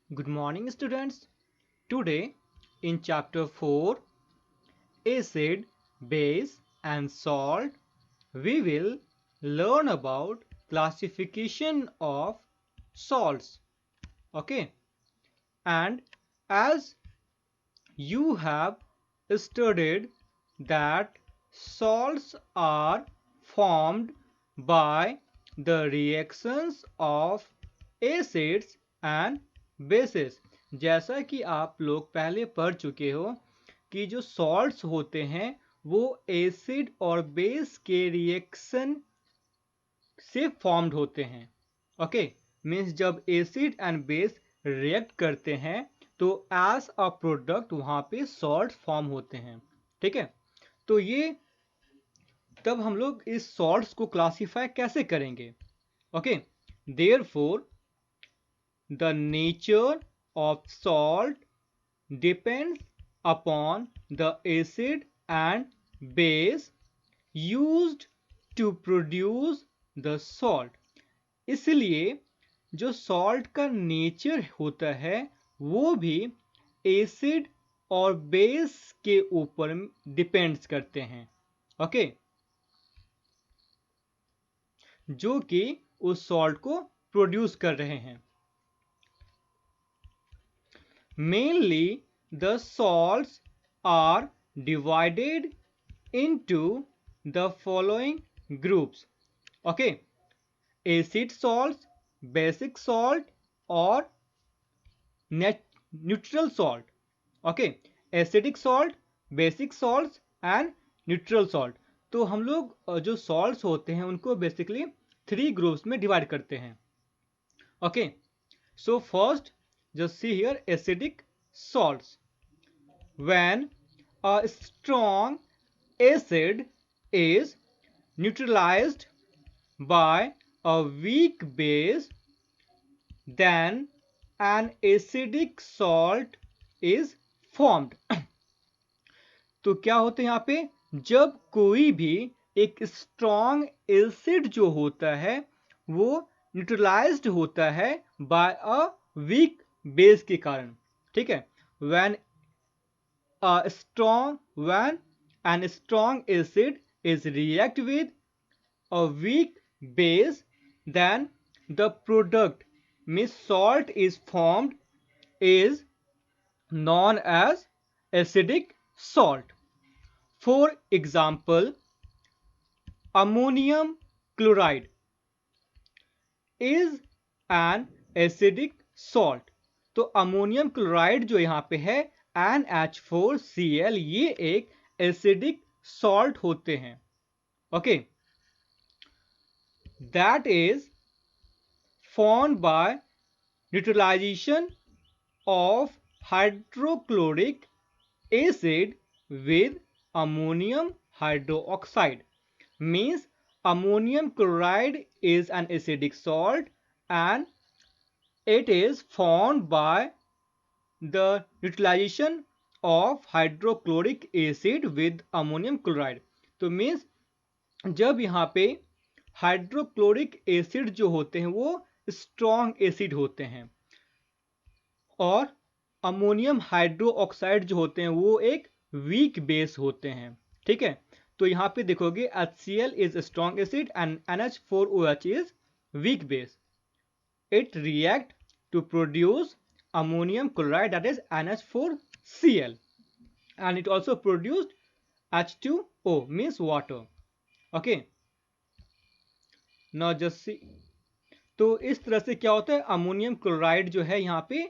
Good morning, students. Today, in chapter 4, Acid, Base, and Salt, we will learn about classification of salts. Okay, and as you have studied that salts are formed by the reactions of acids and bases. जैसा कि आप लोग पहले पढ़ चुके हो कि जो सॉल्ट्स होते हैं वो एसिड और बेस के रिएक्शन से फॉर्म्ड होते हैं। ओके, मीन्स जब एसिड एंड बेस रिएक्ट करते हैं तो एज अ प्रोडक्ट वहां पे सॉल्ट फॉर्म होते हैं। ठीक है, तो ये तब हम लोग इस सॉल्ट्स को क्लासीफाई कैसे करेंगे? Okay, therefore the nature of salt depends upon the acid and base used to produce the salt. इसलिए जो सॉल्ट का नेचर होता है वो भी एसिड और बेस के ऊपर डिपेंड्स करते हैं। ओके, जो कि उस सॉल्ट को प्रोड्यूस कर रहे हैं। Mainly the salts are divided into the following groups. Okay, acid salt, basic salt और neutral salt. Okay, acidic salt, basic salt and neutral salt. तो हम लोग जो सॉल्ट्स होते हैं उनको बेसिकली 3 ग्रुप्स में डिवाइड करते हैं। Okay, so first just see here acidic salts. When a strong acid is neutralized by a weak base, then an acidic salt is formed. तो क्या होता है यहाँ पे, जब कोई भी एक स्ट्रॉन्ग एसिड जो होता है वो न्यूट्रलाइज्ड होता है बाय अ वीक बेस के कारण। ठीक है, when when an strong acid is react with a weak base, then the product means salt is formed is known as acidic salt. For example, ammonium chloride is an acidic salt. तो ammonium chloride जो यहाँ पे है NH4Cl, ये एक acidic salt होते हैं। Okay, that is formed by neutralization of hydrochloric acid with ammonium hydroxide. Means ammonium chloride is an acidic salt and it is formed by the neutralization of hydrochloric acid with ammonium chloride. तो means जब यहाँ पे hydrochloric acid जो होते हैं वो strong acid होते हैं और अमोनियम हाइड्रोक्साइड जो होते हैं वो एक वीक बेस होते हैं। ठीक है, तो यहाँ पे देखोगे HCl is strong acid and NH4OH is weak base. It react to produce ammonium chloride, that is NH4Cl, and it also produced H2O means water. Okay, now just see, तो इस तरह से क्या होता है, अमोनियम क्लोराइड जो है यहाँ पे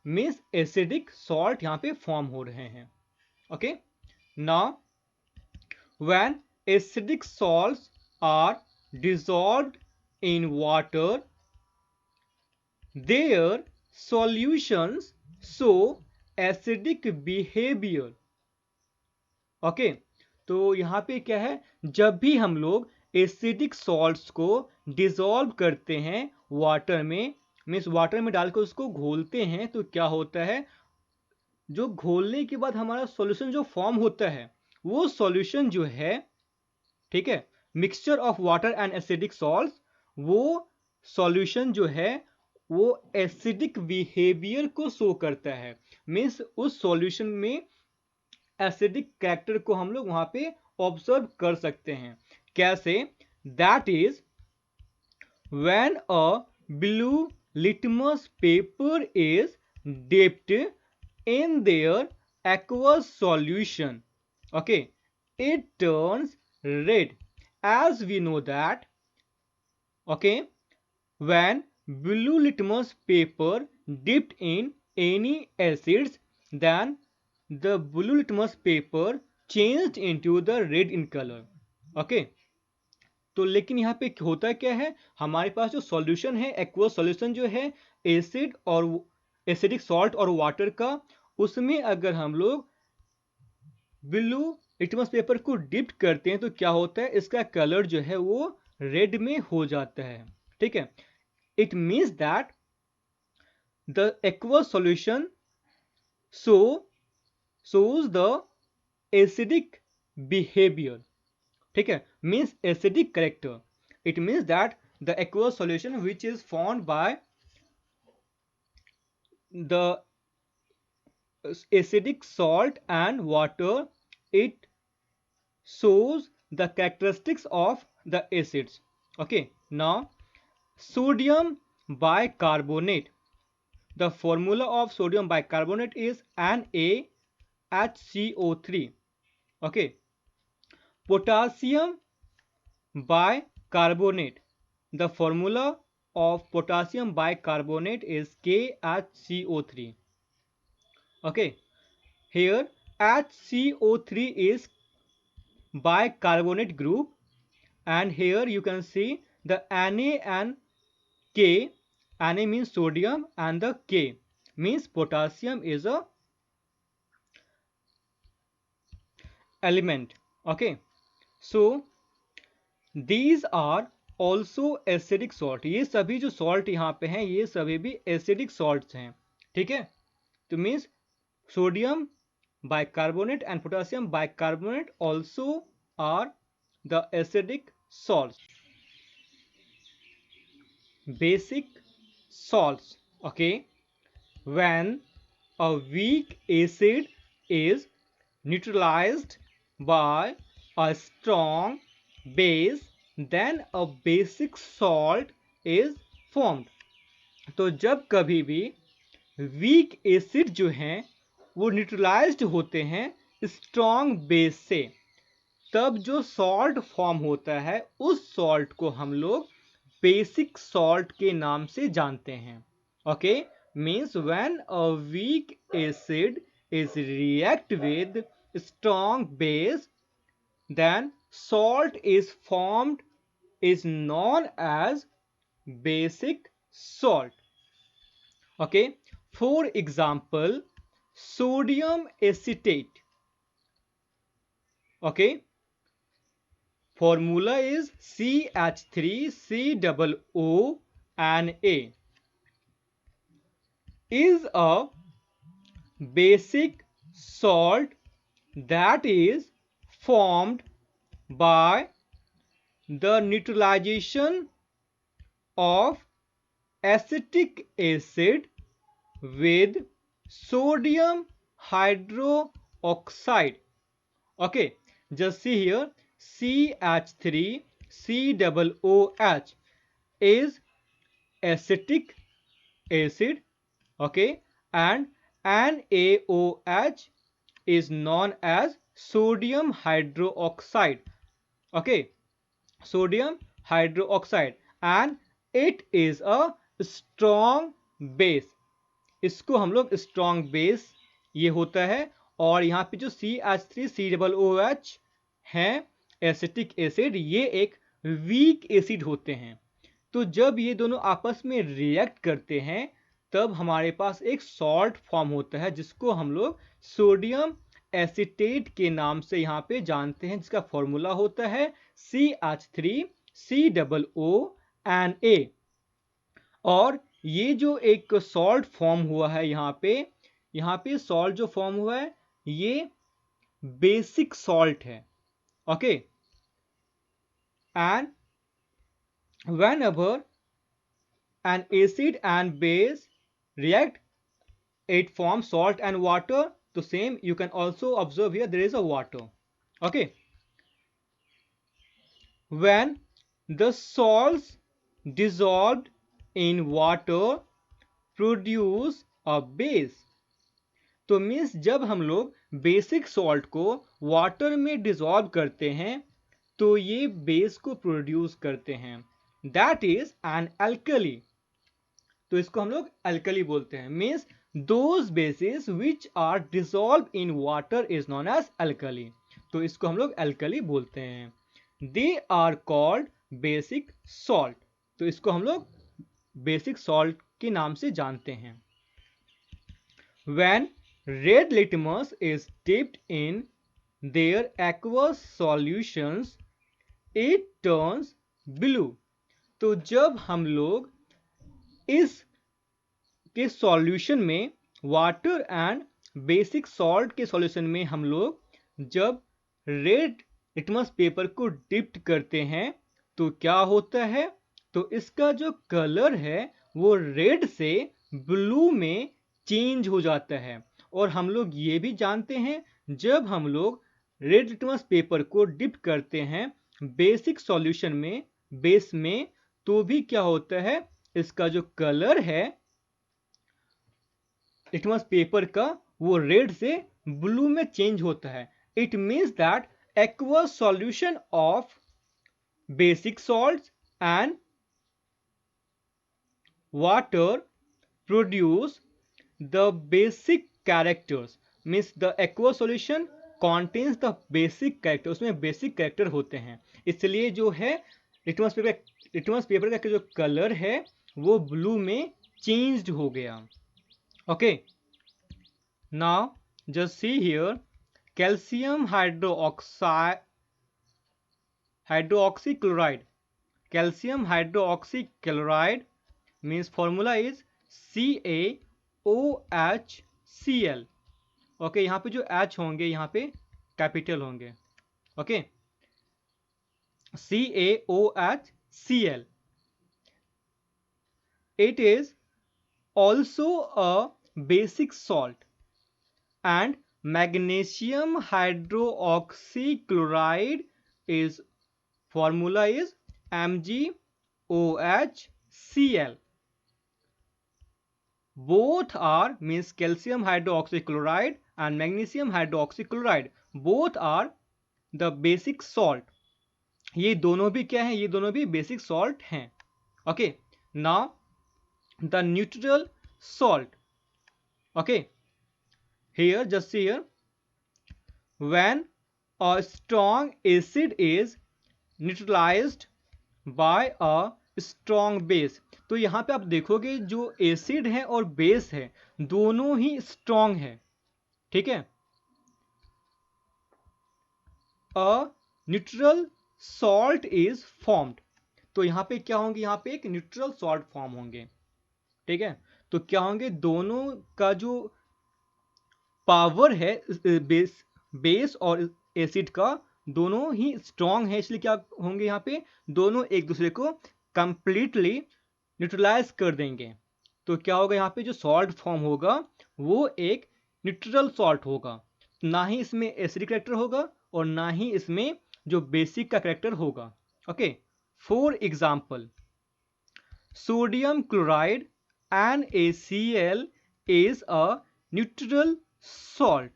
मीन्स एसिडिक सॉल्ट यहाँ पे फॉर्म हो रहे हैं। Okay, now when acidic salts are dissolved in water, their solutions show acidic behavior. Okay, तो यहाँ पे क्या है, जब भी हम लोग एसिडिक सॉल्ट्स को डिसॉल्व करते हैं वाटर में, मीन्स वाटर में डालकर उसको घोलते हैं, तो क्या होता है, जो घोलने के बाद हमारा सॉल्यूशन जो फॉर्म होता है वो सॉल्यूशन जो है, ठीक है, mixture of water and acidic salts, वो सॉल्यूशन जो है वो एसिडिक बिहेवियर को शो करता है। मीन्स उस सॉल्यूशन में एसिडिक कैरेक्टर को हम लोग वहां पे ऑब्जर्व कर सकते हैं। कैसे? That is when a blue litmus paper is dipped in their aqueous solution, okay, it turns red. As we know that, okay, when blue litmus paper dipped in any acids, then the blue litmus paper changed into the red in color. Okay, तो लेकिन यहाँ पे होता क्या है, हमारे पास जो solution है, एक्वस सॉल्यूशन जो है एसिड और एसिडिक सॉल्ट और वाटर का, उसमें अगर हम लोग ब्लू लिटमस पेपर को डिप करते हैं तो क्या होता है, इसका कलर जो है वो रेड में हो जाता है। ठीक है, it means that the aqueous solution so shows the acidic behavior. ठीक है, means acidic character. It means that the aqueous solution which is formed by the acidic salt and water, it shows the characteristics of the acids. Okay, now sodium bicarbonate, the formula of sodium bicarbonate is NaHCO3. Okay, potassium bicarbonate, the formula of potassium bicarbonate is KHCO3. Okay, here HCO3 is bicarbonate group, and here you can see the Na and K. Na means sodium and the K means potassium is a element. Okay, so these are also acidic salt. ये सभी जो salt यहाँ पे हैं ये सभी भी acidic salts हैं। ठीक है, तो means sodium bicarbonate and potassium bicarbonate also are the acidic salts. Basic salts. Okay, when a weak acid is neutralized by a strong base, then a basic salt is formed. तो जब कभी भी weak acid जो हैं वो neutralised होते हैं strong base से, तब जो सॉल्ट फॉर्म होता है उस सॉल्ट को हम लोग बेसिक सॉल्ट के नाम से जानते हैं। Okay, means when a weak acid is react with strong base, then salt is formed, is known as basic salt. Okay, for example, sodium acetate. Okay, formula is CH3COO is a basic salt that is formed by the neutralization of acetic acid with sodium hydroxide. Okay, just see here, CH3COOH is acetic acid. Okay, and NaOH is known as sodium hydroxide. Okay, sodium hydroxide, and it is a strong base. इसको हम लोग strong base ये होता है। और यहाँ पे जो CH3COOH है एसिटिक एसिड, ये एक वीक एसिड होते हैं। तो जब ये दोनों आपस में रिएक्ट करते हैं तब हमारे पास एक सॉल्ट फॉर्म होता है जिसको हम लोग सोडियम एसिटेट के नाम से यहाँ पे जानते हैं, जिसका फॉर्मूला होता है CH3COONA। और ये जो एक सॉल्ट फॉर्म हुआ है यहाँ पे सॉल्ट जो फॉर्म हुआ है ये बेसिक सॉल्ट है। Okay, and whenever an acid and base react, it forms salt and water. The same you can also observe here, there is a water. Okay, when the salts dissolved in water produce a base, तो means जब हम लोग basic salt को water में dissolve करते हैं तो ये बेस को प्रोड्यूस करते हैं, दैट इज एन अल्कली। तो इसको हम लोग अल्कली बोलते हैं, means those bases which are dissolve in water is known as alkali. तो इसको हम लोग अल्कली बोलते हैं। They are called basic salt, तो इसको हम लोग बेसिक सॉल्ट के नाम से जानते हैं। When red litmus is dipped in their aqueous solutions, it turns blue। तो जब हम लोग इस के सॉल्यूशन में, वाटर एंड बेसिक सॉल्ट के सॉल्यूशन में हम लोग जब रेड लिटमस पेपर को डिप्ट करते हैं तो क्या होता है, तो इसका जो कलर है वो रेड से ब्लू में चेंज हो जाता है। और हम लोग ये भी जानते हैं जब हम लोग रेड लिटमस पेपर को डिप करते हैं बेसिक सॉल्यूशन में, बेस में, तो भी क्या होता है, इसका जो कलर है लिटमस पेपर का वो रेड से ब्लू में चेंज होता है। It means that aqueous solution of basic salts and water produce the basic characters, means the aqueous solution contains the basic character, उसमें बेसिक कैरेक्टर होते हैं, इसलिए जो है लिटमस पेपर का जो कलर है वो ब्लू में चेंज्ड हो गया। Okay, now just see here, calcium hydroxychloride, calcium hydroxychloride means formula is CaOHCl। Okay, यहाँ पे जो H होंगे यहाँ पे कैपिटल होंगे। Okay, CaOHCl, it is also a basic salt, and magnesium hydroxychloride is formula is MgOHCl। both are, means calcium hydroxychloride and magnesium hydroxychloride, both are the basic salt। ये दोनों भी क्या है, ये दोनों भी बेसिक सॉल्ट हैं। Okay, now the neutral salt. Okay, here just see here, when a strong acid is neutralized by a strong base, तो यहाँ पे आप देखोगे जो एसिड है और बेस है दोनों ही स्ट्रॉन्ग है, ठीक है। A neutral salt is formed, तो यहाँ पे क्या होंगे, यहाँ पे एक न्यूट्रल सॉल्ट फॉर्म होंगे, ठीक है। तो क्या होंगे, दोनों का जो पावर है बेस और एसिड का दोनों ही स्ट्रॉन्ग है, इसलिए क्या होंगे, यहाँ पे दोनों एक दूसरे को कंप्लीटली न्यूट्रलाइज कर देंगे। तो क्या होगा, यहाँ पे जो सॉल्ट फॉर्म होगा वो एक न्यूट्रल सॉल्ट होगा, ना ही इसमें एसिडिक कैरेक्टर होगा और ना ही इसमें जो बेसिक का कैरेक्टर होगा। Okay, for example, sodium chloride NaCl is a neutral salt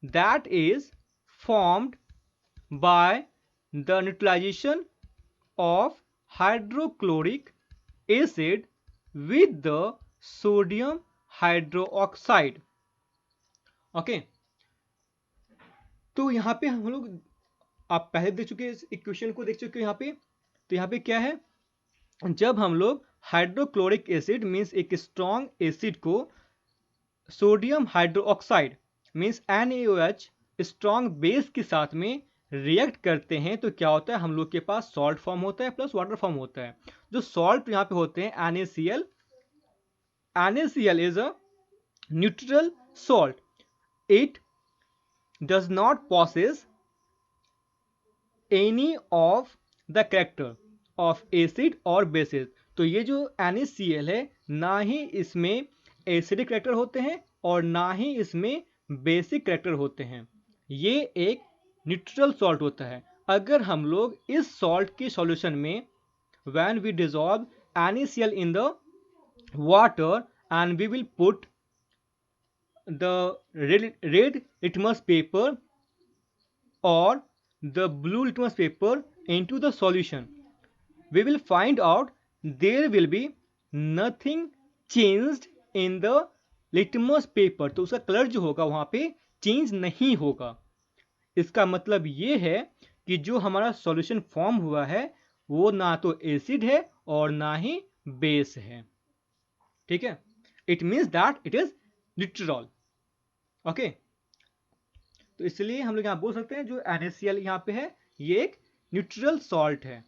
that is formed by the neutralization of hydrochloric acid with the sodium hydroxide। Okay, तो यहाँ पे हम लोग, आप पहले देख चुके इस इक्वेशन को देख चुके हो यहाँ पे, तो यहाँ पे क्या है, जब हम लोग हाइड्रोक्लोरिक एसिड मीन्स एक स्ट्रॉन्ग एसिड को sodium hydroxide means NaOH strong base के साथ में रिएक्ट करते हैं तो क्या होता है, हम लोग के पास सॉल्ट फॉर्म होता है प्लस वाटर फॉर्म होता है। जो सॉल्ट यहाँ पे होते हैं NaCl is a neutral salt, it does not possess any of the character of acid or bases। तो ये जो NaCl है, ना ही इसमें एसिडिक कैरेक्टर होते हैं और ना ही इसमें बेसिक कैरेक्टर होते हैं। ये एक न्यूट्रल सॉल्ट होता है। अगर हम लोग इस सॉल्ट के सॉल्यूशन में when we dissolve NaCl in the water and we will put the red litmus paper or the blue litmus paper into the solution, we will find out there will be nothing changed in the litmus paper। तो उसका colour जो होगा वहां पे change नहीं होगा। इसका मतलब ये है कि जो हमारा सॉल्यूशन फॉर्म हुआ है वो ना तो एसिड है और ना ही बेस है। ठीक है, it means that it is neutral. Okay, तो इसलिए हम लोग यहां बोल सकते हैं जो NaCl यहाँ पे है ये एक न्यूट्रल सॉल्ट है।